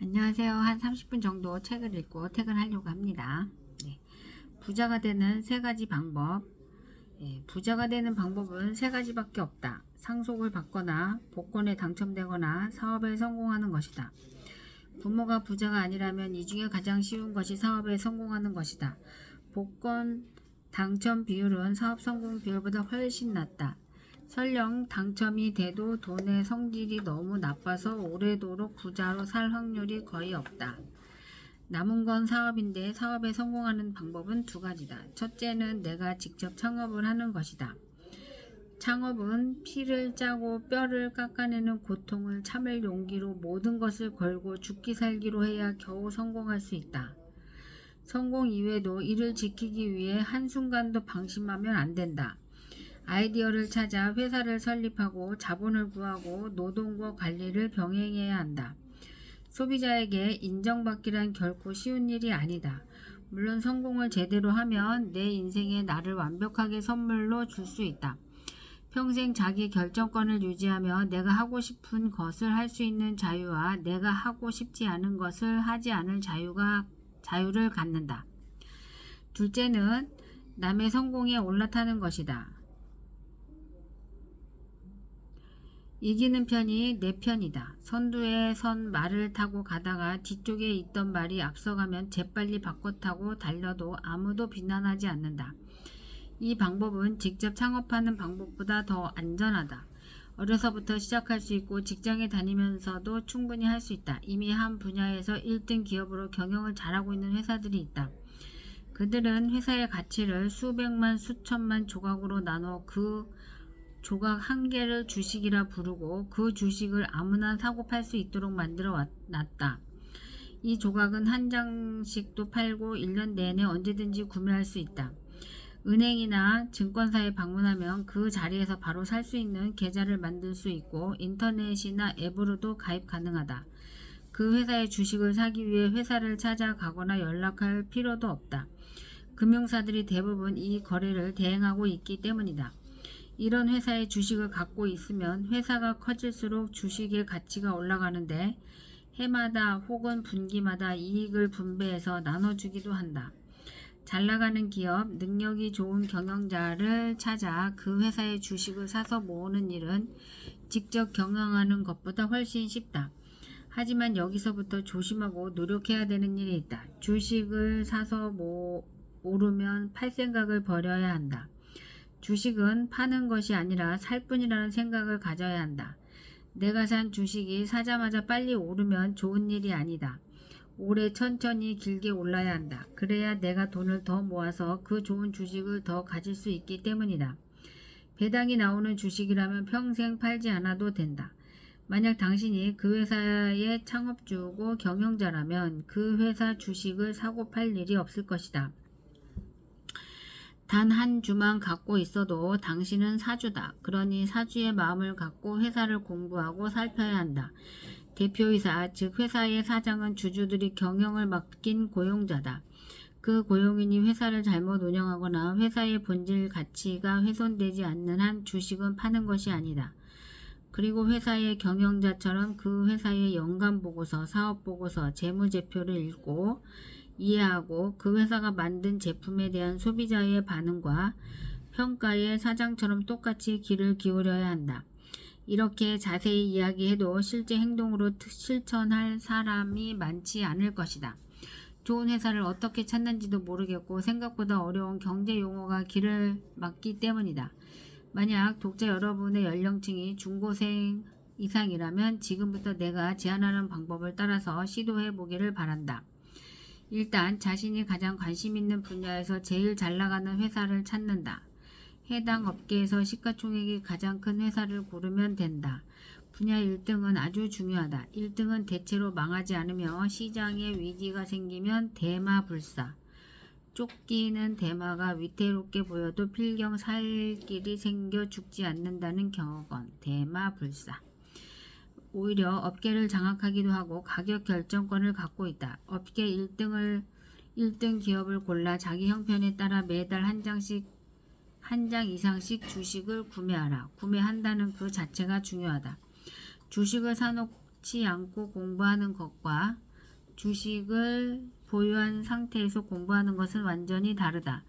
안녕하세요. 한 30분 정도 책을 읽고 퇴근하려고 합니다. 네. 부자가 되는 세 가지 방법. 부자가 되는 방법은 세 가지밖에 없다. 상속을 받거나 복권에 당첨되거나 사업에 성공하는 것이다. 부모가 부자가 아니라면 이 중에 가장 쉬운 것이 사업에 성공하는 것이다. 복권 당첨 비율은 사업 성공 비율보다 훨씬 낮다. 설령 당첨이 돼도 돈의 성질이 너무 나빠서 오래도록 부자로 살 확률이 거의 없다. 남은 건 사업인데 사업에 성공하는 방법은 두 가지다. 첫째는 내가 직접 창업을 하는 것이다. 창업은 피를 짜고 뼈를 깎아내는 고통을 참을 용기로 모든 것을 걸고 죽기 살기로 해야 겨우 성공할 수 있다. 성공 이외에도 이를 지키기 위해 한순간도 방심하면 안 된다. 아이디어를 찾아 회사를 설립하고 자본을 구하고 노동과 관리를 병행해야 한다. 소비자에게 인정받기란 결코 쉬운 일이 아니다. 물론 성공을 제대로 하면 내 인생에 나를 완벽하게 선물로 줄 수 있다. 평생 자기 결정권을 유지하며 내가 하고 싶은 것을 할 수 있는 자유와 내가 하고 싶지 않은 것을 하지 않을 자유를 갖는다. 둘째는 남의 성공에 올라타는 것이다. 이기는 편이 내 편이다. 선두에 선 말을 타고 가다가 뒤쪽에 있던 말이 앞서가면 재빨리 바꿔 타고 달려도 아무도 비난하지 않는다. 이 방법은 직접 창업하는 방법보다 더 안전하다. 어려서부터 시작할 수 있고 직장에 다니면서도 충분히 할 수 있다. 이미 한 분야에서 1등 기업으로 경영을 잘하고 있는 회사들이 있다. 그들은 회사의 가치를 수백만 수천만 조각으로 나눠 그 조각 한 개를 주식이라 부르고 그 주식을 아무나 사고 팔 수 있도록 만들어 놨다. 이 조각은 한 장씩도 팔고 1년 내내 언제든지 구매할 수 있다. 은행이나 증권사에 방문하면 그 자리에서 바로 살 수 있는 계좌를 만들 수 있고 인터넷이나 앱으로도 가입 가능하다. 그 회사의 주식을 사기 위해 회사를 찾아가거나 연락할 필요도 없다. 금융사들이 대부분 이 거래를 대행하고 있기 때문이다. 이런 회사의 주식을 갖고 있으면 회사가 커질수록 주식의 가치가 올라가는데 해마다 혹은 분기마다 이익을 분배해서 나눠주기도 한다. 잘나가는 기업, 능력이 좋은 경영자를 찾아 그 회사의 주식을 사서 모으는 일은 직접 경영하는 것보다 훨씬 쉽다. 하지만 여기서부터 조심하고 노력해야 되는 일이 있다. 주식을 사서 오르면 팔 생각을 버려야 한다. 주식은 파는 것이 아니라 살 뿐이라는 생각을 가져야 한다. 내가 산 주식이 사자마자 빨리 오르면 좋은 일이 아니다. 오래 천천히 길게 올라야 한다. 그래야 내가 돈을 더 모아서 그 좋은 주식을 더 가질 수 있기 때문이다. 배당이 나오는 주식이라면 평생 팔지 않아도 된다. 만약 당신이 그 회사의 창업주고 경영자라면 그 회사 주식을 사고 팔 일이 없을 것이다. 단 한 주만 갖고 있어도 당신은 사주다. 그러니 사주의 마음을 갖고 회사를 공부하고 살펴야 한다. 대표이사, 즉 회사의 사장은 주주들이 경영을 맡긴 고용자다. 그 고용인이 회사를 잘못 운영하거나 회사의 본질 가치가 훼손되지 않는 한 주식은 파는 것이 아니다. 그리고 회사의 경영자처럼 그 회사의 연간보고서, 사업보고서, 재무제표를 읽고 이해하고 그 회사가 만든 제품에 대한 소비자의 반응과 평가에 사장처럼 똑같이 귀를 기울여야 한다. 이렇게 자세히 이야기해도 실제 행동으로 실천할 사람이 많지 않을 것이다. 좋은 회사를 어떻게 찾는지도 모르겠고 생각보다 어려운 경제 용어가 길을 막기 때문이다. 만약 독자 여러분의 연령층이 중고생 이상이라면 지금부터 내가 제안하는 방법을 따라서 시도해 보기를 바란다. 일단 자신이 가장 관심 있는 분야에서 제일 잘 나가는 회사를 찾는다. 해당 업계에서 시가총액이 가장 큰 회사를 고르면 된다. 분야 1등은 아주 중요하다. 1등은 대체로 망하지 않으며 시장에 위기가 생기면 대마불사. 쫓기는 대마가 위태롭게 보여도 필경 살 길이 생겨 죽지 않는다는 경어건. 대마불사. 오히려 업계를 장악하기도 하고 가격 결정권을 갖고 있다. 업계 1등 기업을 골라 자기 형편에 따라 매달 한 장 이상씩 주식을 구매하라. 구매한다는 그 자체가 중요하다. 주식을 사놓지 않고 공부하는 것과 주식을 보유한 상태에서 공부하는 것은 완전히 다르다.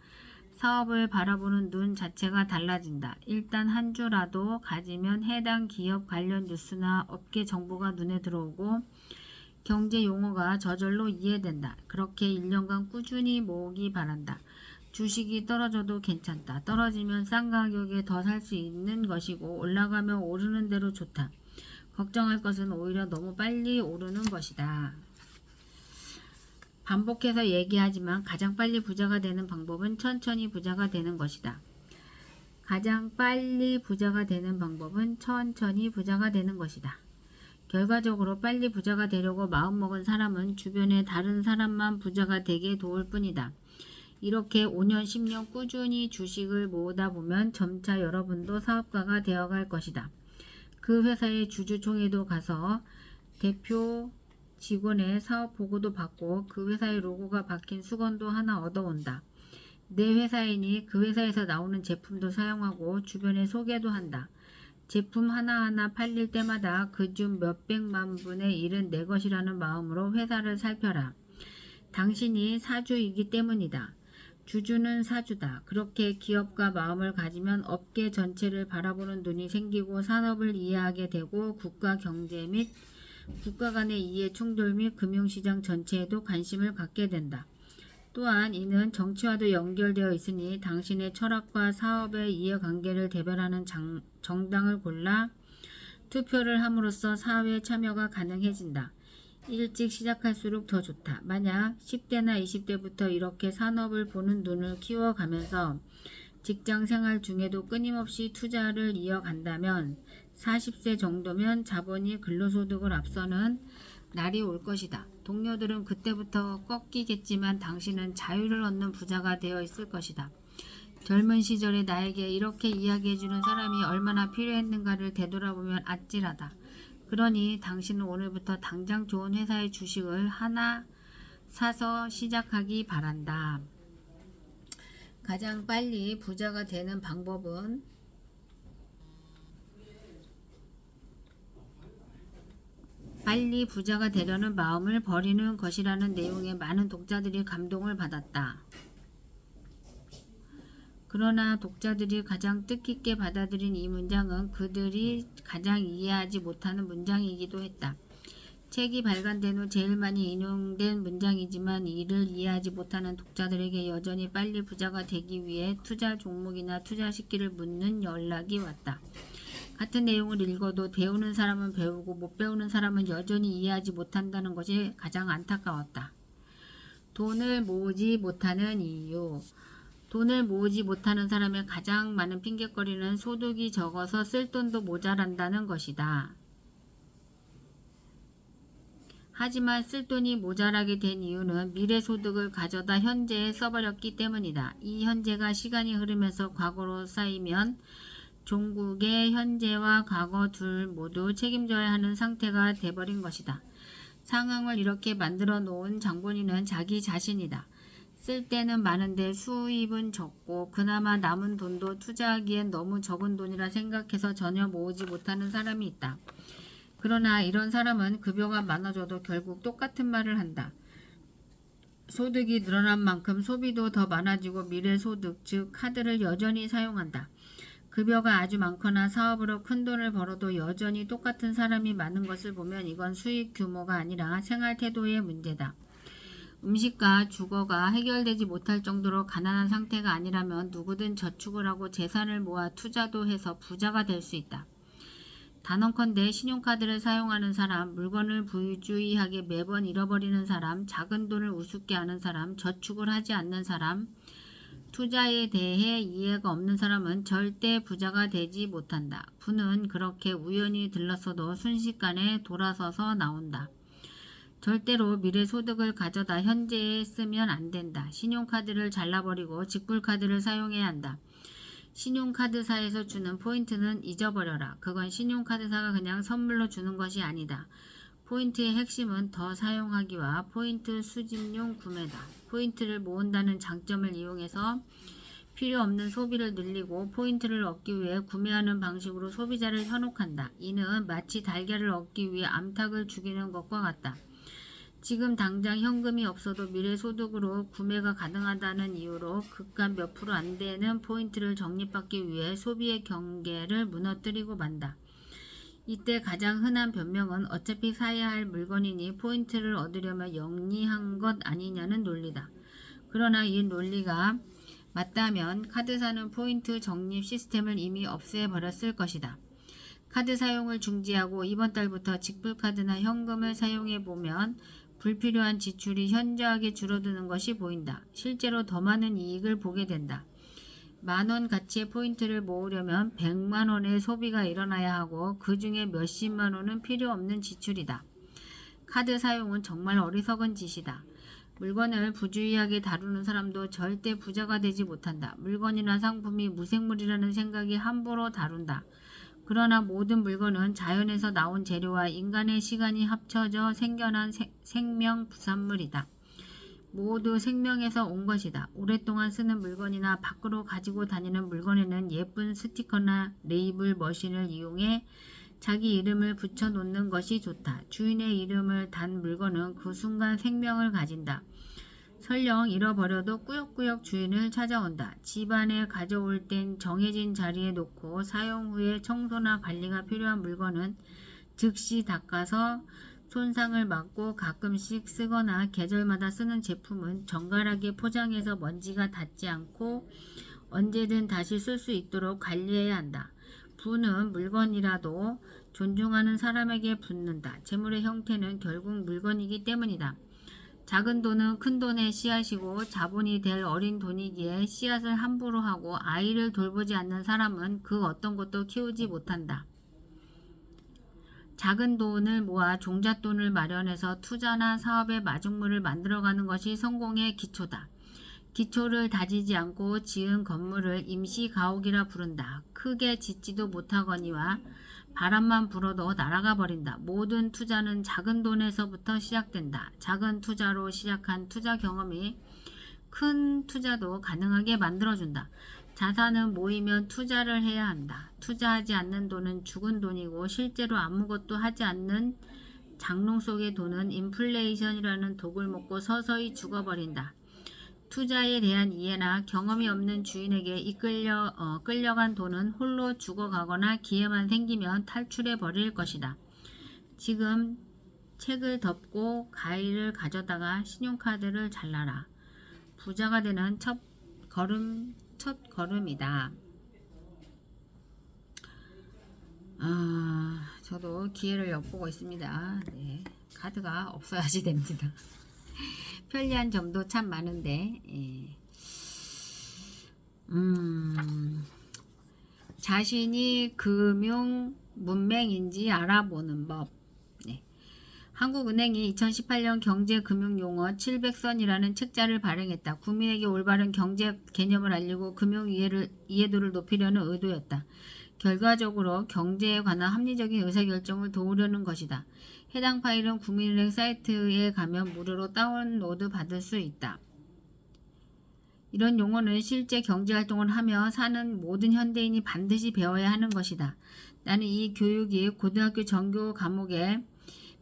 사업을 바라보는 눈 자체가 달라진다. 일단 한 주라도 가지면 해당 기업 관련 뉴스나 업계 정보가 눈에 들어오고 경제 용어가 저절로 이해된다. 그렇게 1년간 꾸준히 모으기 바란다. 주식이 떨어져도 괜찮다. 떨어지면 싼 가격에 더 살 수 있는 것이고 올라가면 오르는 대로 좋다. 걱정할 것은 오히려 너무 빨리 오르는 것이다. 반복해서 얘기하지만 가장 빨리 부자가 되는 방법은 천천히 부자가 되는 것이다. 가장 빨리 부자가 되는 방법은 천천히 부자가 되는 것이다. 결과적으로 빨리 부자가 되려고 마음먹은 사람은 주변의 다른 사람만 부자가 되게 도울 뿐이다. 이렇게 5년, 10년 꾸준히 주식을 모으다 보면 점차 여러분도 사업가가 되어갈 것이다. 그 회사의 주주총회도 가서 대표 직원의 사업 보고도 받고 그 회사의 로고가 박힌 수건도 하나 얻어온다. 내 회사이니 그 회사에서 나오는 제품도 사용하고 주변에 소개도 한다. 제품 하나하나 팔릴 때마다 그중 몇백만 분의 일은 내 것이라는 마음으로 회사를 살펴라. 당신이 사주이기 때문이다. 주주는 사주다. 그렇게 기업과 마음을 가지면 업계 전체를 바라보는 눈이 생기고 산업을 이해하게 되고 국가 경제 및 국가 간의 이해 충돌 및 금융시장 전체에도 관심을 갖게 된다. 또한 이는 정치와도 연결되어 있으니 당신의 철학과 사업의 이해관계를 대변하는 정당을 골라 투표를 함으로써 사회 참여가 가능해진다. 일찍 시작할수록 더 좋다. 만약 10대나 20대부터 이렇게 산업을 보는 눈을 키워가면서 직장생활 중에도 끊임없이 투자를 이어간다면 40세 정도면 자본이 근로소득을 앞서는 날이 올 것이다. 동료들은 그때부터 꺾이겠지만 당신은 자유를 얻는 부자가 되어 있을 것이다. 젊은 시절에 나에게 이렇게 이야기해주는 사람이 얼마나 필요했는가를 되돌아보면 아찔하다. 그러니 당신은 오늘부터 당장 좋은 회사의 주식을 하나 사서 시작하기 바란다. 가장 빨리 부자가 되는 방법은 빨리 부자가 되려는 마음을 버리는 것이라는 내용에 많은 독자들이 감동을 받았다. 그러나 독자들이 가장 뜻깊게 받아들인 이 문장은 그들이 가장 이해하지 못하는 문장이기도 했다. 책이 발간된 후 제일 많이 인용된 문장이지만 이를 이해하지 못하는 독자들에게 여전히 빨리 부자가 되기 위해 투자 종목이나 투자 시기를 묻는 연락이 왔다. 같은 내용을 읽어도 배우는 사람은 배우고 못 배우는 사람은 여전히 이해하지 못한다는 것이 가장 안타까웠다. 돈을 모으지 못하는 이유. 돈을 모으지 못하는 사람의 가장 많은 핑곗거리는 소득이 적어서 쓸 돈도 모자란다는 것이다. 하지만 쓸 돈이 모자라게 된 이유는 미래 소득을 가져다 현재에 써버렸기 때문이다. 이 현재가 시간이 흐르면서 과거로 쌓이면 종국의 현재와 과거 둘 모두 책임져야 하는 상태가 돼버린 것이다. 상황을 이렇게 만들어 놓은 장본인은 자기 자신이다. 쓸 때는 많은데 수입은 적고 그나마 남은 돈도 투자하기엔 너무 적은 돈이라 생각해서 전혀 모으지 못하는 사람이 있다. 그러나 이런 사람은 급여가 많아져도 결국 똑같은 말을 한다. 소득이 늘어난 만큼 소비도 더 많아지고 미래소득, 즉 카드를 여전히 사용한다. 급여가 아주 많거나 사업으로 큰 돈을 벌어도 여전히 똑같은 사람이 많은 것을 보면 이건 수익 규모가 아니라 생활 태도의 문제다. 음식과 주거가 해결되지 못할 정도로 가난한 상태가 아니라면 누구든 저축을 하고 재산을 모아 투자도 해서 부자가 될 수 있다. 단언컨대 신용카드를 사용하는 사람, 물건을 부주의하게 매번 잃어버리는 사람, 작은 돈을 우습게 하는 사람, 저축을 하지 않는 사람, 투자에 대해 이해가 없는 사람은 절대 부자가 되지 못한다. 부는 그렇게 우연히 들렀어도 순식간에 돌아서서 나온다. 절대로 미래 소득을 가져다 현재에 쓰면 안 된다. 신용카드를 잘라버리고 직불카드를 사용해야 한다. 신용카드사에서 주는 포인트는 잊어버려라. 그건 신용카드사가 그냥 선물로 주는 것이 아니다. 포인트의 핵심은 더 사용하기와 포인트 수집용 구매다. 포인트를 모은다는 장점을 이용해서 필요 없는 소비를 늘리고 포인트를 얻기 위해 구매하는 방식으로 소비자를 현혹한다. 이는 마치 달걀을 얻기 위해 암탉을 죽이는 것과 같다. 지금 당장 현금이 없어도 미래 소득으로 구매가 가능하다는 이유로 그깟 몇 프로 안 되는 포인트를 적립받기 위해 소비의 경계를 무너뜨리고 만다. 이때 가장 흔한 변명은 어차피 사야 할 물건이니 포인트를 얻으려면 영리한 것 아니냐는 논리다. 그러나 이 논리가 맞다면 카드사는 포인트 적립 시스템을 이미 없애버렸을 것이다. 카드 사용을 중지하고 이번 달부터 직불카드나 현금을 사용해보면 불필요한 지출이 현저하게 줄어드는 것이 보인다. 실제로 더 많은 이익을 보게 된다. 만원 가치의 포인트를 모으려면 100만원의 소비가 일어나야 하고 그 중에 몇십만원은 필요 없는 지출이다. 카드 사용은 정말 어리석은 짓이다. 물건을 부주의하게 다루는 사람도 절대 부자가 되지 못한다. 물건이나 상품이 무생물이라는 생각이 함부로 다룬다. 그러나 모든 물건은 자연에서 나온 재료와 인간의 시간이 합쳐져 생겨난 생명 부산물이다. 모두 생명에서 온 것이다. 오랫동안 쓰는 물건이나 밖으로 가지고 다니는 물건에는 예쁜 스티커나 레이블 머신을 이용해 자기 이름을 붙여놓는 것이 좋다. 주인의 이름을 단 물건은 그 순간 생명을 가진다. 설령 잃어버려도 꾸역꾸역 주인을 찾아온다. 집안에 가져올 땐 정해진 자리에 놓고 사용 후에 청소나 관리가 필요한 물건은 즉시 닦아서 손상을 막고 가끔씩 쓰거나 계절마다 쓰는 제품은 정갈하게 포장해서 먼지가 닿지 않고 언제든 다시 쓸 수 있도록 관리해야 한다. 부는 물건이라도 존중하는 사람에게 붙는다. 재물의 형태는 결국 물건이기 때문이다. 작은 돈은 큰 돈의 씨앗이고 자본이 될 어린 돈이기에 씨앗을 함부로 하고 아이를 돌보지 않는 사람은 그 어떤 것도 키우지 못한다. 작은 돈을 모아 종잣돈을 마련해서 투자나 사업의 마중물을 만들어가는 것이 성공의 기초다. 기초를 다지지 않고 지은 건물을 임시가옥이라 부른다. 크게 짓지도 못하거니와 바람만 불어도 날아가 버린다. 모든 투자는 작은 돈에서부터 시작된다. 작은 투자로 시작한 투자 경험이 큰 투자도 가능하게 만들어준다. 자산은 모이면 투자를 해야 한다. 투자하지 않는 돈은 죽은 돈이고 실제로 아무것도 하지 않는 장롱 속의 돈은 인플레이션이라는 독을 먹고 서서히 죽어버린다. 투자에 대한 이해나 경험이 없는 주인에게 끌려간 돈은 홀로 죽어가거나 기회만 생기면 탈출해 버릴 것이다. 지금 책을 덮고 가위를 가져다가 신용카드를 잘라라. 부자가 되는 첫 걸음이다. 저도 기회를 엿보고 있습니다. 네, 카드가 없어야지 됩니다. 편리한 점도 참 많은데, 자신이 금융 문맹인지 알아보는 법. 네. 한국은행이 2018년 경제금융용어 700선이라는 책자를 발행했다. 국민에게 올바른 경제 개념을 알리고 금융 이해도를 높이려는 의도였다. 결과적으로 경제에 관한 합리적인 의사결정을 도우려는 것이다. 해당 파일은 국민은행 사이트에 가면 무료로 다운로드 받을 수 있다. 이런 용어는 실제 경제활동을 하며 사는 모든 현대인이 반드시 배워야 하는 것이다. 나는 이 교육이 고등학교 전교 과목에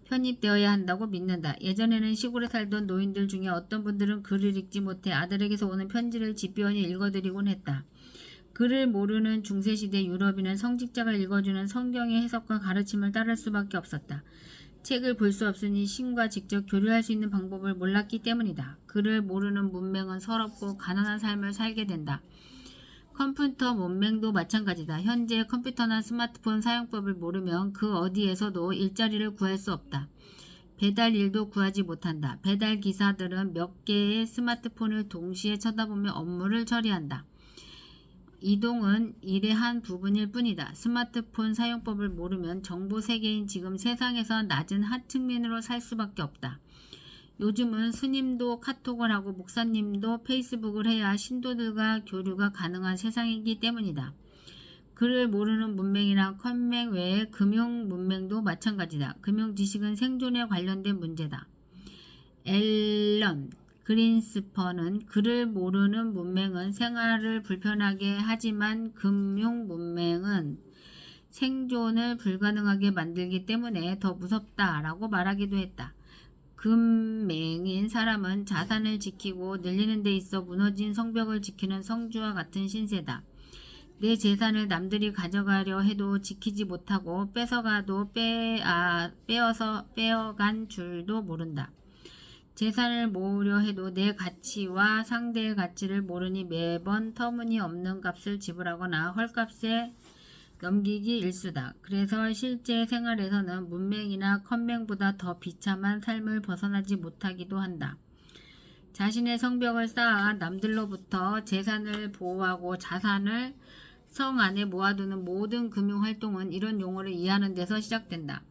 편입되어야 한다고 믿는다. 예전에는 시골에 살던 노인들 중에 어떤 분들은 글을 읽지 못해 아들에게서 오는 편지를 집비원이 읽어드리곤 했다. 글을 모르는 중세시대 유럽인은 성직자가 읽어주는 성경의 해석과 가르침을 따를 수밖에 없었다. 책을 볼 수 없으니 신과 직접 교류할 수 있는 방법을 몰랐기 때문이다. 글을 모르는 문맹은 서럽고 가난한 삶을 살게 된다. 컴퓨터 문맹도 마찬가지다. 현재 컴퓨터나 스마트폰 사용법을 모르면 그 어디에서도 일자리를 구할 수 없다. 배달 일도 구하지 못한다. 배달 기사들은 몇 개의 스마트폰을 동시에 쳐다보며 업무를 처리한다. 이동은 일의 한 부분일 뿐이다. 스마트폰 사용법을 모르면 정보 세계인 지금 세상에서 낮은 하층민으로 살 수밖에 없다. 요즘은 스님도 카톡을 하고 목사님도 페이스북을 해야 신도들과 교류가 가능한 세상이기 때문이다. 글을 모르는 문맹이나 컴맹 외에 금융 문맹도 마찬가지다. 금융 지식은 생존에 관련된 문제다. 앨런 그린스퍼는 글을 모르는 문맹은 생활을 불편하게 하지만 금융 문맹은 생존을 불가능하게 만들기 때문에 더 무섭다라고 말하기도 했다. 금맹인 사람은 자산을 지키고 늘리는 데 있어 무너진 성벽을 지키는 성주와 같은 신세다. 내 재산을 남들이 가져가려 해도 지키지 못하고 뺏어가도 빼어간 줄도 모른다. 재산을 모으려 해도 내 가치와 상대의 가치를 모르니 매번 터무니없는 값을 지불하거나 헐값에 넘기기 일수다. 그래서 실제 생활에서는 문맹이나 컴맹보다 더 비참한 삶을 벗어나지 못하기도 한다. 자신의 성벽을 쌓아 남들로부터 재산을 보호하고 자산을 성 안에 모아두는 모든 금융활동은 이런 용어를 이해하는 데서 시작된다.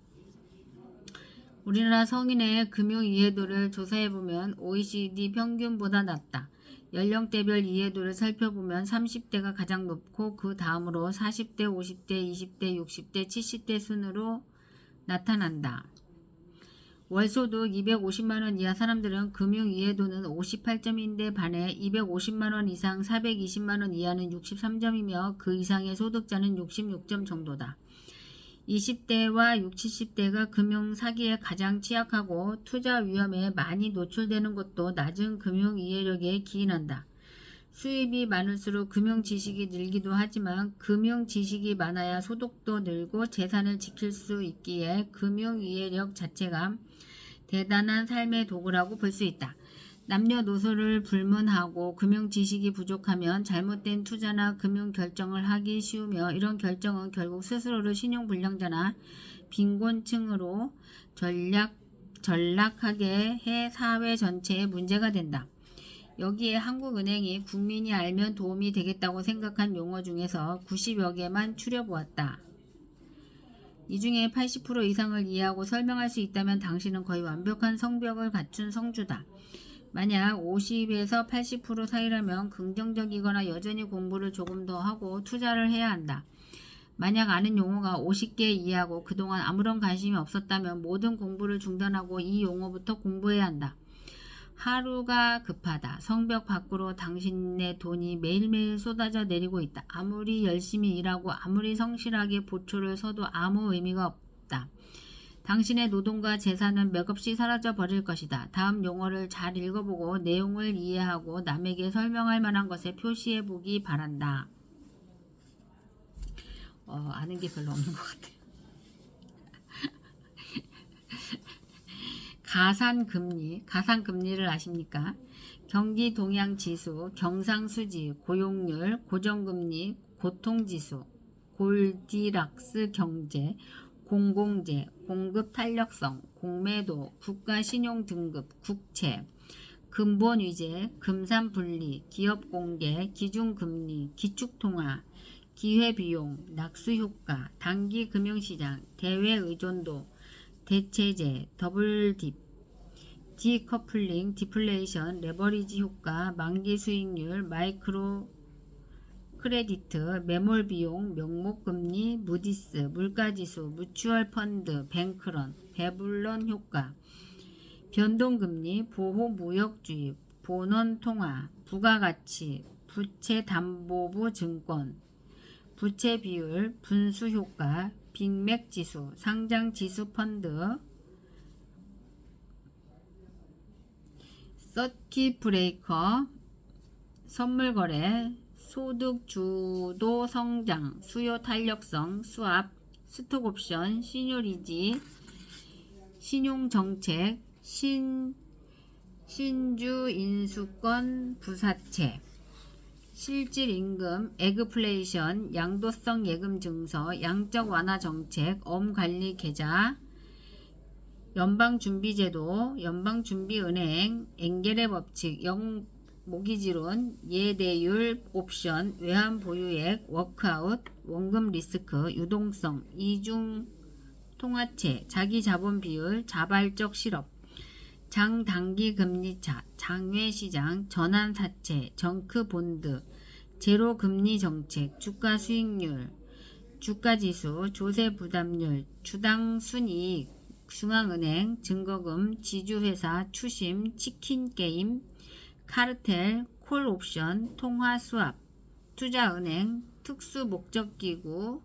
우리나라 성인의 금융이해도를 조사해보면 OECD 평균보다 낮다. 연령대별 이해도를 살펴보면 30대가 가장 높고 그 다음으로 40대, 50대, 20대, 60대, 70대 순으로 나타난다. 월소득 250만원 이하 사람들은 금융이해도는 58점인데 반해 250만원 이상 420만원 이하는 63점이며 그 이상의 소득자는 66점 정도다. 20대와 60, 70대가 금융 사기에 가장 취약하고 투자 위험에 많이 노출되는 것도 낮은 금융 이해력에 기인한다. 수입이 많을수록 금융 지식이 늘기도 하지만 금융 지식이 많아야 소득도 늘고 재산을 지킬 수 있기에 금융 이해력 자체가 대단한 삶의 도구라고 볼 수 있다. 남녀노소를 불문하고 금융 지식이 부족하면 잘못된 투자나 금융 결정을 하기 쉬우며 이런 결정은 결국 스스로를 신용불량자나 빈곤층으로 전락하게 해 사회 전체에 문제가 된다. 여기에 한국은행이 국민이 알면 도움이 되겠다고 생각한 용어 중에서 90여 개만 추려보았다. 이 중에 80% 이상을 이해하고 설명할 수 있다면 당신은 거의 완벽한 성벽을 갖춘 성주다. 만약 50에서 80% 사이라면 긍정적이거나 여전히 공부를 조금 더 하고 투자를 해야 한다. 만약 아는 용어가 50개 이해하고 그동안 아무런 관심이 없었다면 모든 공부를 중단하고 이 용어부터 공부해야 한다. 하루가 급하다. 성벽 밖으로 당신의 돈이 매일매일 쏟아져 내리고 있다. 아무리 열심히 일하고 아무리 성실하게 보초를 서도 아무 의미가 없다. 당신의 노동과 재산은 맥없이 사라져 버릴 것이다. 다음 용어를 잘 읽어보고 내용을 이해하고 남에게 설명할 만한 것에 표시해 보기 바란다. 아는 게 별로 없는 것 같아요. 가산금리를 아십니까? 경기 동향지수, 경상수지, 고용률, 고정금리, 고통지수, 골디락스 경제, 공공재, 공급 탄력성, 공매도, 국가신용등급, 국채, 근본위제, 금산분리, 기업공개, 기준금리, 기축통화, 기회비용, 낙수효과, 단기금융시장, 대외의존도, 대체제, 더블딥, 디커플링, 디플레이션, 레버리지 효과, 만기수익률, 마이크로 크레디트, 매몰비용, 명목금리, 무디스, 물가지수, 뮤추얼펀드, 뱅크런, 배불런 효과, 변동금리, 보호무역주의, 본원통화, 부가가치, 부채담보부 증권, 부채비율, 분수효과, 빅맥지수, 상장지수펀드, 서킷브레이커, 선물거래, 소득주도 성장, 수요 탄력성, 수압, 스톡옵션, 시뇰리지, 신용정책, 신주인수권 부사채, 실질임금, 에그플레이션, 양도성 예금 증서, 양적 완화 정책, 엄관리 계좌, 연방준비제도, 연방준비은행, 엥겔의 법칙, 모기지론, 예대율, 옵션, 외환보유액, 워크아웃, 원금 리스크, 유동성, 이중 통화체, 자기자본 비율, 자발적 실업, 장단기 금리차, 장외시장, 전환사채, 정크본드, 제로금리 정책, 주가 수익률, 주가지수, 조세부담률, 주당 순이익, 중앙은행, 증거금, 지주회사, 추심, 치킨게임, 카르텔, 콜옵션, 통화수합, 투자은행, 특수목적기구,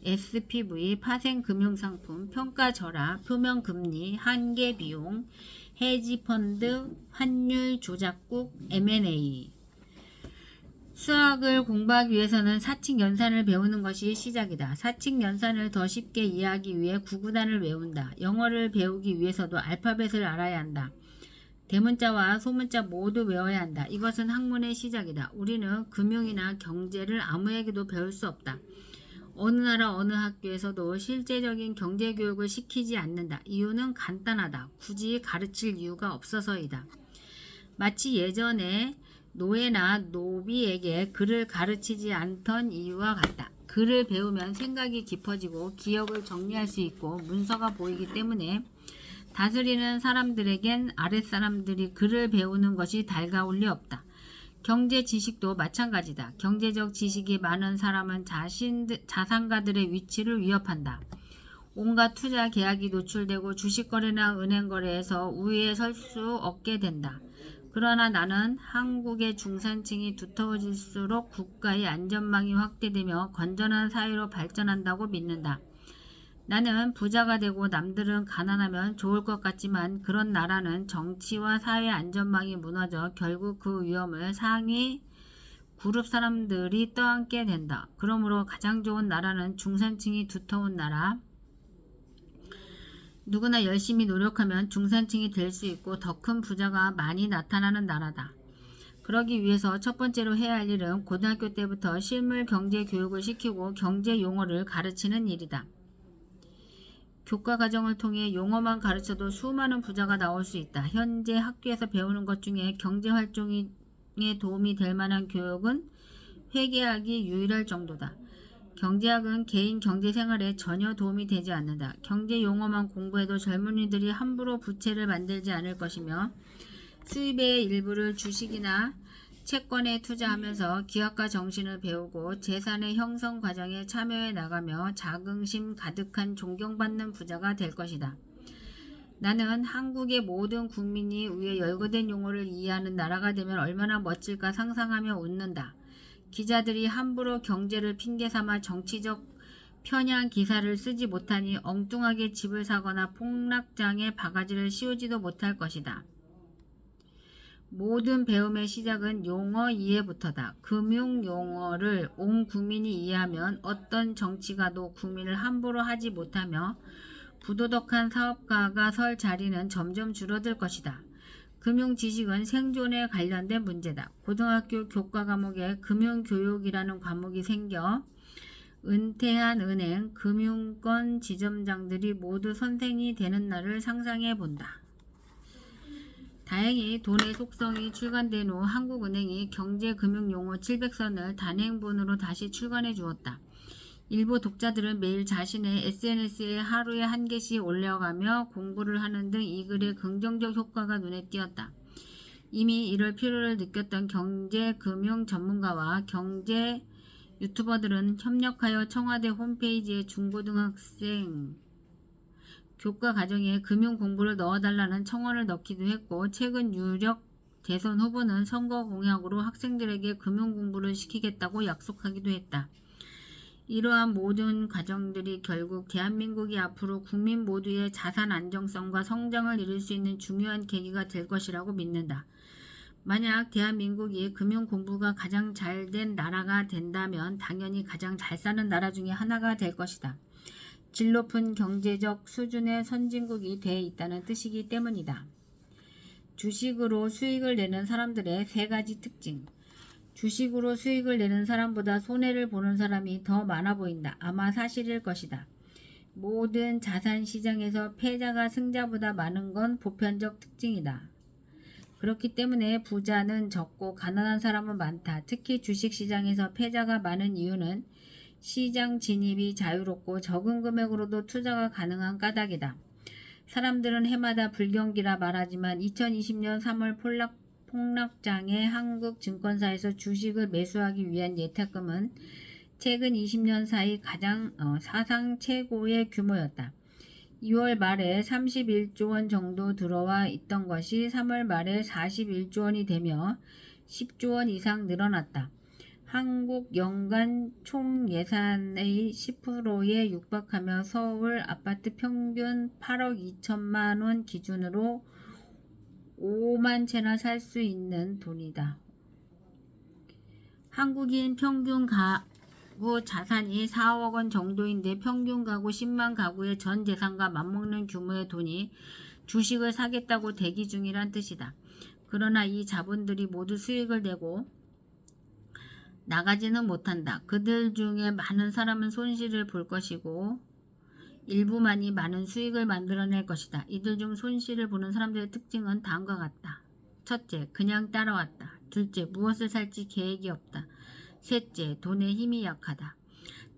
SPV, 파생금융상품, 평가절하, 표면금리, 한계비용, 헤지펀드, 환율 조작국, M&A. 수학을 공부하기 위해서는 사칙연산을 배우는 것이 시작이다. 사칙연산을 더 쉽게 이해하기 위해 구구단을 외운다. 영어를 배우기 위해서도 알파벳을 알아야 한다. 대문자와 소문자 모두 외워야 한다. 이것은 학문의 시작이다. 우리는 금융이나 경제를 아무에게도 배울 수 없다. 어느 나라 어느 학교에서도 실제적인 경제교육을 시키지 않는다. 이유는 간단하다. 굳이 가르칠 이유가 없어서이다. 마치 예전에 노예나 노비에게 글을 가르치지 않던 이유와 같다. 글을 배우면 생각이 깊어지고 기억을 정리할 수 있고 문서가 보이기 때문에 다스리는 사람들에겐 아랫사람들이 글을 배우는 것이 달가울 리 없다. 경제 지식도 마찬가지다. 경제적 지식이 많은 사람은 자산가들의 위치를 위협한다. 온갖 투자 계약이 노출되고 주식거래나 은행거래에서 우위에 설 수 없게 된다. 그러나 나는 한국의 중산층이 두터워질수록 국가의 안전망이 확대되며 건전한 사회로 발전한다고 믿는다. 나는 부자가 되고 남들은 가난하면 좋을 것 같지만 그런 나라는 정치와 사회 안전망이 무너져 결국 그 위험을 상위 그룹 사람들이 떠안게 된다. 그러므로 가장 좋은 나라는 중산층이 두터운 나라. 누구나 열심히 노력하면 중산층이 될 수 있고 더 큰 부자가 많이 나타나는 나라다. 그러기 위해서 첫 번째로 해야 할 일은 고등학교 때부터 실물 경제 교육을 시키고 경제 용어를 가르치는 일이다. 교과 과정을 통해 용어만 가르쳐도 수많은 부자가 나올 수 있다. 현재 학교에서 배우는 것 중에 경제 활동에 도움이 될 만한 교육은 회계학이 유일할 정도다. 경제학은 개인 경제생활에 전혀 도움이 되지 않는다. 경제 용어만 공부해도 젊은이들이 함부로 부채를 만들지 않을 것이며 수입의 일부를 주식이나 채권에 투자하면서 기업가 정신을 배우고 재산의 형성 과정에 참여해 나가며 자긍심 가득한 존경받는 부자가 될 것이다. 나는 한국의 모든 국민이 위에 열거된 용어를 이해하는 나라가 되면 얼마나 멋질까 상상하며 웃는다. 기자들이 함부로 경제를 핑계삼아 정치적 편향 기사를 쓰지 못하니 엉뚱하게 집을 사거나 폭락장에 바가지를 씌우지도 못할 것이다. 모든 배움의 시작은 용어 이해부터다. 금융 용어를 온 국민이 이해하면 어떤 정치가도 국민을 함부로 하지 못하며 부도덕한 사업가가 설 자리는 점점 줄어들 것이다. 금융 지식은 생존에 관련된 문제다. 고등학교 교과 과목에 금융교육이라는 과목이 생겨 은퇴한 은행, 금융권 지점장들이 모두 선생이 되는 날을 상상해 본다. 다행히 돈의 속성이 출간된 후 한국은행이 경제금융용어 700선을 단행본으로 다시 출간해 주었다. 일부 독자들은 매일 자신의 SNS에 하루에 한 개씩 올려가며 공부를 하는 등 이 글의 긍정적 효과가 눈에 띄었다. 이미 이럴 필요를 느꼈던 경제금융 전문가와 경제 유튜버들은 협력하여 청와대 홈페이지에 중고등학생 교과 과정에 금융 공부를 넣어달라는 청원을 넣기도 했고 최근 유력 대선 후보는 선거 공약으로 학생들에게 금융 공부를 시키겠다고 약속하기도 했다. 이러한 모든 과정들이 결국 대한민국이 앞으로 국민 모두의 자산 안정성과 성장을 이룰 수 있는 중요한 계기가 될 것이라고 믿는다. 만약 대한민국이 금융 공부가 가장 잘된 나라가 된다면 당연히 가장 잘 사는 나라 중에 하나가 될 것이다. 질 높은 경제적 수준의 선진국이 돼 있다는 뜻이기 때문이다. 주식으로 수익을 내는 사람들의 세 가지 특징. 주식으로 수익을 내는 사람보다 손해를 보는 사람이 더 많아 보인다. 아마 사실일 것이다. 모든 자산시장에서 패자가 승자보다 많은 건 보편적 특징이다. 그렇기 때문에 부자는 적고 가난한 사람은 많다. 특히 주식시장에서 패자가 많은 이유는 시장 진입이 자유롭고 적은 금액으로도 투자가 가능한 까닭이다. 사람들은 해마다 불경기라 말하지만 2020년 3월 폭락장에 한국 증권사에서 주식을 매수하기 위한 예탁금은 최근 20년 사이 사상 최고의 규모였다. 2월 말에 31조 원 정도 들어와 있던 것이 3월 말에 41조 원이 되며 10조 원 이상 늘어났다. 한국 연간 총 예산의 10%에 육박하며 서울 아파트 평균 8억 2천만 원 기준으로 5만 채나 살 수 있는 돈이다. 한국인 평균 가구 자산이 4억 원 정도인데 평균 가구 10만 가구의 전 재산과 맞먹는 규모의 돈이 주식을 사겠다고 대기 중이란 뜻이다. 그러나 이 자본들이 모두 수익을 내고 나가지는 못한다. 그들 중에 많은 사람은 손실을 볼 것이고 일부만이 많은 수익을 만들어낼 것이다. 이들 중 손실을 보는 사람들의 특징은 다음과 같다. 첫째, 그냥 따라왔다. 둘째, 무엇을 살지 계획이 없다. 셋째, 돈의 힘이 약하다.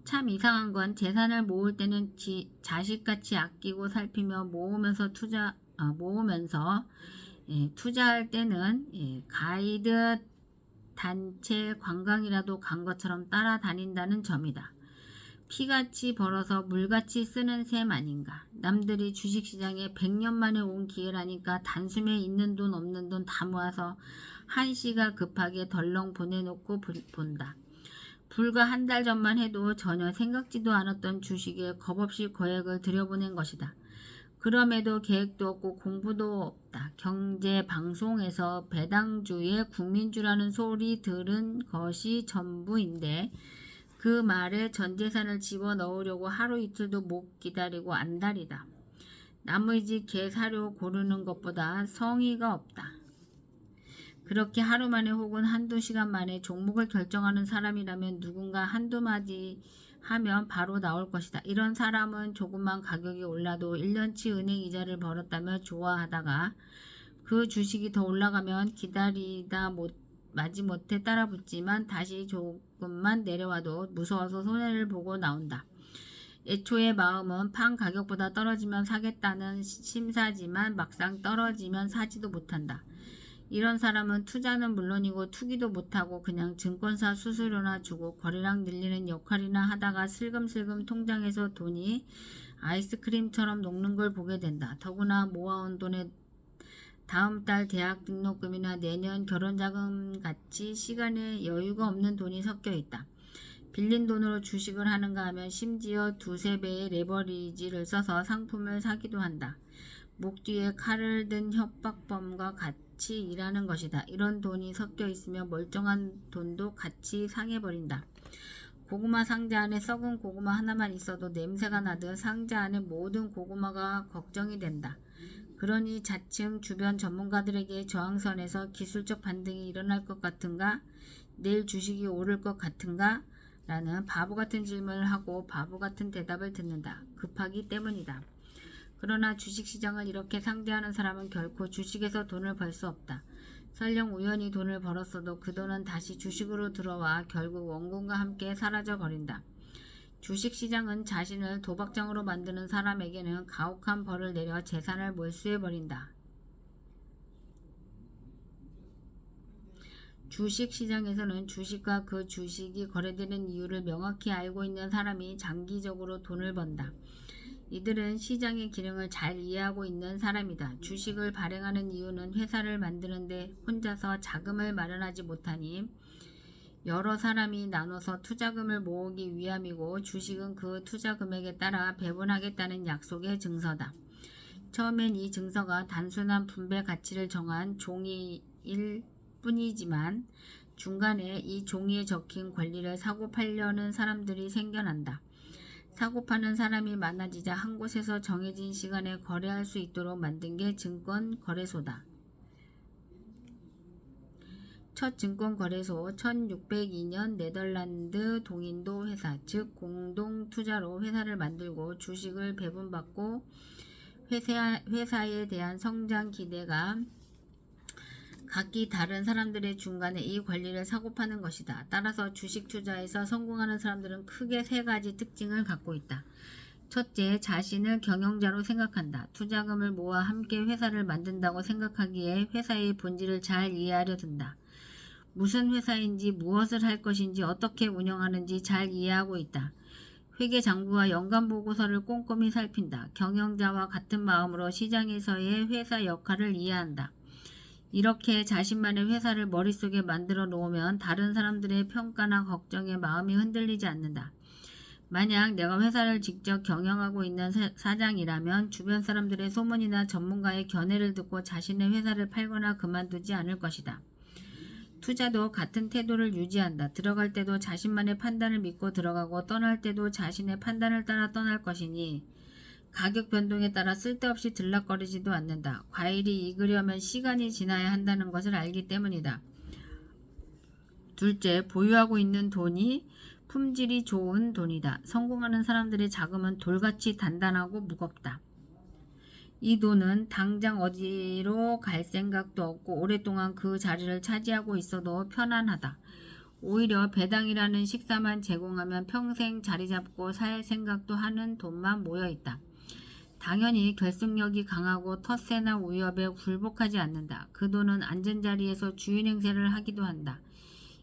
참 이상한 건 재산을 모을 때는 자식같이 아끼고 살피며 모으면서 투자할 때는 가이드 단체 관광이라도 간 것처럼 따라다닌다는 점이다. 피같이 벌어서 물같이 쓰는 셈 아닌가. 남들이 주식시장에 100년 만에 온 기회라니까 단숨에 있는 돈 없는 돈 다 모아서 한시가 급하게 덜렁 보내놓고 본다. 불과 한 달 전만 해도 전혀 생각지도 않았던 주식에 겁없이 거액을 들여보낸 것이다. 그럼에도 계획도 없고 공부도 없다. 경제방송에서 배당주의 국민주라는 소리 들은 것이 전부인데 그 말에 전 재산을 집어넣으려고 하루 이틀도 못 기다리고 안달이다. 남의 집 개 사료 고르는 것보다 성의가 없다. 그렇게 하루 만에 혹은 한두 시간 만에 종목을 결정하는 사람이라면 누군가 한두 마디 하면 바로 나올 것이다. 이런 사람은 조금만 가격이 올라도 1년치 은행 이자를 벌었다며 좋아하다가 그 주식이 더 올라가면 기다리다 마지못해 따라붙지만 다시 조금만 내려와도 무서워서 손해를 보고 나온다. 애초에 마음은 판 가격보다 떨어지면 사겠다는 심사지만 막상 떨어지면 사지도 못한다. 이런 사람은 투자는 물론이고 투기도 못하고 그냥 증권사 수수료나 주고 거래량 늘리는 역할이나 하다가 슬금슬금 통장에서 돈이 아이스크림처럼 녹는 걸 보게 된다. 더구나 모아온 돈에 다음 달 대학 등록금이나 내년 결혼자금 같이 시간에 여유가 없는 돈이 섞여 있다. 빌린 돈으로 주식을 하는가 하면 심지어 두세 배의 레버리지를 써서 상품을 사기도 한다. 목 뒤에 칼을 든 협박범과 같이 일하는 것이다. 이런 돈이 섞여 있으면 멀쩡한 돈도 같이 상해버린다. 고구마 상자 안에 썩은 고구마 하나만 있어도 냄새가 나듯 상자 안에 모든 고구마가 걱정이 된다. 그러니 자칭 주변 전문가들에게 저항선에서 기술적 반등이 일어날 것 같은가? 내일 주식이 오를 것 같은가? 라는 바보 같은 질문을 하고 바보 같은 대답을 듣는다. 급하기 때문이다. 그러나 주식시장을 이렇게 상대하는 사람은 결코 주식에서 돈을 벌 수 없다. 설령 우연히 돈을 벌었어도 그 돈은 다시 주식으로 들어와 결국 원금과 함께 사라져 버린다. 주식시장은 자신을 도박장으로 만드는 사람에게는 가혹한 벌을 내려 재산을 몰수해버린다. 주식시장에서는 주식과 그 주식이 거래되는 이유를 명확히 알고 있는 사람이 장기적으로 돈을 번다. 이들은 시장의 기능을 잘 이해하고 있는 사람이다. 주식을 발행하는 이유는 회사를 만드는데 혼자서 자금을 마련하지 못하니 여러 사람이 나눠서 투자금을 모으기 위함이고 주식은 그 투자금액에 따라 배분하겠다는 약속의 증서다. 처음엔 이 증서가 단순한 분배 가치를 정한 종이일 뿐이지만 중간에 이 종이에 적힌 권리를 사고 팔려는 사람들이 생겨난다. 사고 파는 사람이 많아지자 한 곳에서 정해진 시간에 거래할 수 있도록 만든 게 증권거래소다. 첫 증권거래소 1602년 네덜란드 동인도 회사, 즉 공동투자로 회사를 만들고 주식을 배분받고 회사에 대한 성장 기대가 각기 다른 사람들의 중간에 이 권리를 사고 파는 것이다. 따라서 주식 투자에서 성공하는 사람들은 크게 세 가지 특징을 갖고 있다. 첫째, 자신을 경영자로 생각한다. 투자금을 모아 함께 회사를 만든다고 생각하기에 회사의 본질을 잘 이해하려 든다. 무슨 회사인지 무엇을 할 것인지 어떻게 운영하는지 잘 이해하고 있다. 회계장부와 연간보고서를 꼼꼼히 살핀다. 경영자와 같은 마음으로 시장에서의 회사 역할을 이해한다. 이렇게 자신만의 회사를 머릿속에 만들어 놓으면 다른 사람들의 평가나 걱정에 마음이 흔들리지 않는다. 만약 내가 회사를 직접 경영하고 있는 사장이라면 주변 사람들의 소문이나 전문가의 견해를 듣고 자신의 회사를 팔거나 그만두지 않을 것이다. 투자도 같은 태도를 유지한다. 들어갈 때도 자신만의 판단을 믿고 들어가고 떠날 때도 자신의 판단을 따라 떠날 것이니 가격 변동에 따라 쓸데없이 들락거리지도 않는다. 과일이 익으려면 시간이 지나야 한다는 것을 알기 때문이다. 둘째, 보유하고 있는 돈이 품질이 좋은 돈이다. 성공하는 사람들의 자금은 돌같이 단단하고 무겁다. 이 돈은 당장 어디로 갈 생각도 없고 오랫동안 그 자리를 차지하고 있어도 편안하다. 오히려 배당이라는 식사만 제공하면 평생 자리 잡고 살 생각도 하는 돈만 모여있다. 당연히 결속력이 강하고 텃세나 위협에 굴복하지 않는다. 그 돈은 앉은 자리에서 주인 행세를 하기도 한다.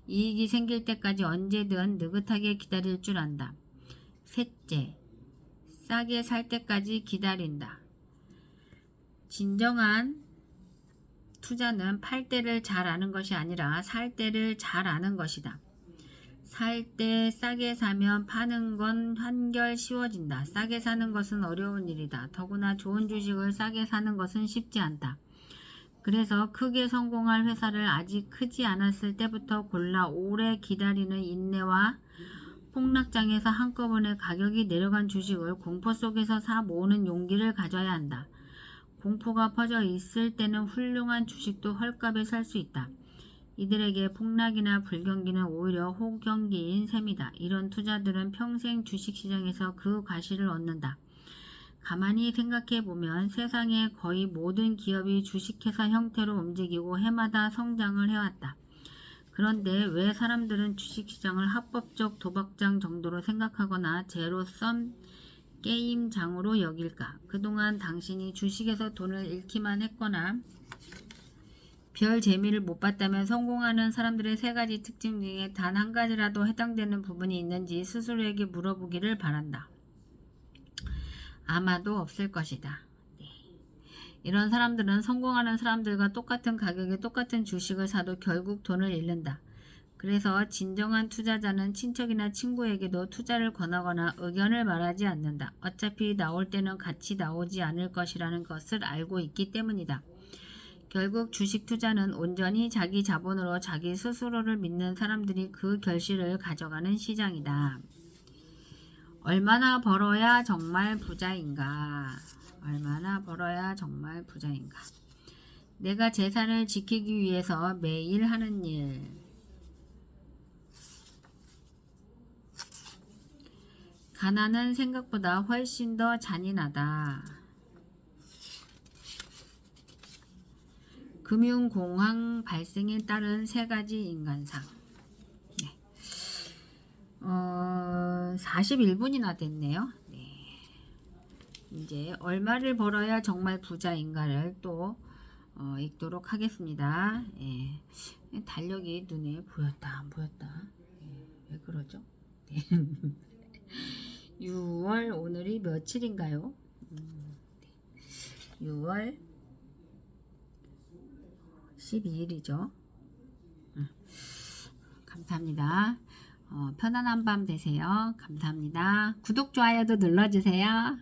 이익이 생길 때까지 언제든 느긋하게 기다릴 줄 안다. 셋째, 싸게 살 때까지 기다린다. 진정한 투자는 팔 때를 잘 아는 것이 아니라 살 때를 잘 아는 것이다. 살 때 싸게 사면 파는 건 한결 쉬워진다. 싸게 사는 것은 어려운 일이다. 더구나 좋은 주식을 싸게 사는 것은 쉽지 않다. 그래서 크게 성공할 회사를 아직 크지 않았을 때부터 골라 오래 기다리는 인내와 폭락장에서 한꺼번에 가격이 내려간 주식을 공포 속에서 사 모으는 용기를 가져야 한다. 공포가 퍼져 있을 때는 훌륭한 주식도 헐값에 살 수 있다. 이들에게 폭락이나 불경기는 오히려 호경기인 셈이다. 이런 투자들은 평생 주식시장에서 그 과실을 얻는다. 가만히 생각해보면 세상의 거의 모든 기업이 주식회사 형태로 움직이고 해마다 성장을 해왔다. 그런데 왜 사람들은 주식시장을 합법적 도박장 정도로 생각하거나 제로섬 게임장으로 여길까? 그동안 당신이 주식에서 돈을 잃기만 했거나 별 재미를 못 봤다면 성공하는 사람들의 세 가지 특징 중에 단 한 가지라도 해당되는 부분이 있는지 스스로에게 물어보기를 바란다. 아마도 없을 것이다. 네. 이런 사람들은 성공하는 사람들과 똑같은 가격에 똑같은 주식을 사도 결국 돈을 잃는다. 그래서 진정한 투자자는 친척이나 친구에게도 투자를 권하거나 의견을 말하지 않는다. 어차피 나올 때는 같이 나오지 않을 것이라는 것을 알고 있기 때문이다. 결국 주식 투자는 온전히 자기 자본으로 자기 스스로를 믿는 사람들이 그 결실을 가져가는 시장이다. 얼마나 벌어야 정말 부자인가? 얼마나 벌어야 정말 부자인가? 내가 재산을 지키기 위해서 매일 하는 일. 가난은 생각보다 훨씬 더 잔인하다. 금융공황 발생에 따른 세 가지 인간상. 네. 41분이나 됐네요. 네. 이제 얼마를 벌어야 정말 부자인가를 또 읽도록 하겠습니다. 예. 달력이 눈에 보였다 안 보였다. 예. 왜 그러죠? 네. 6월 오늘이 며칠인가요? 6월 12일이죠. 감사합니다. 편안한 밤 되세요. 감사합니다. 구독, 좋아요도 눌러주세요.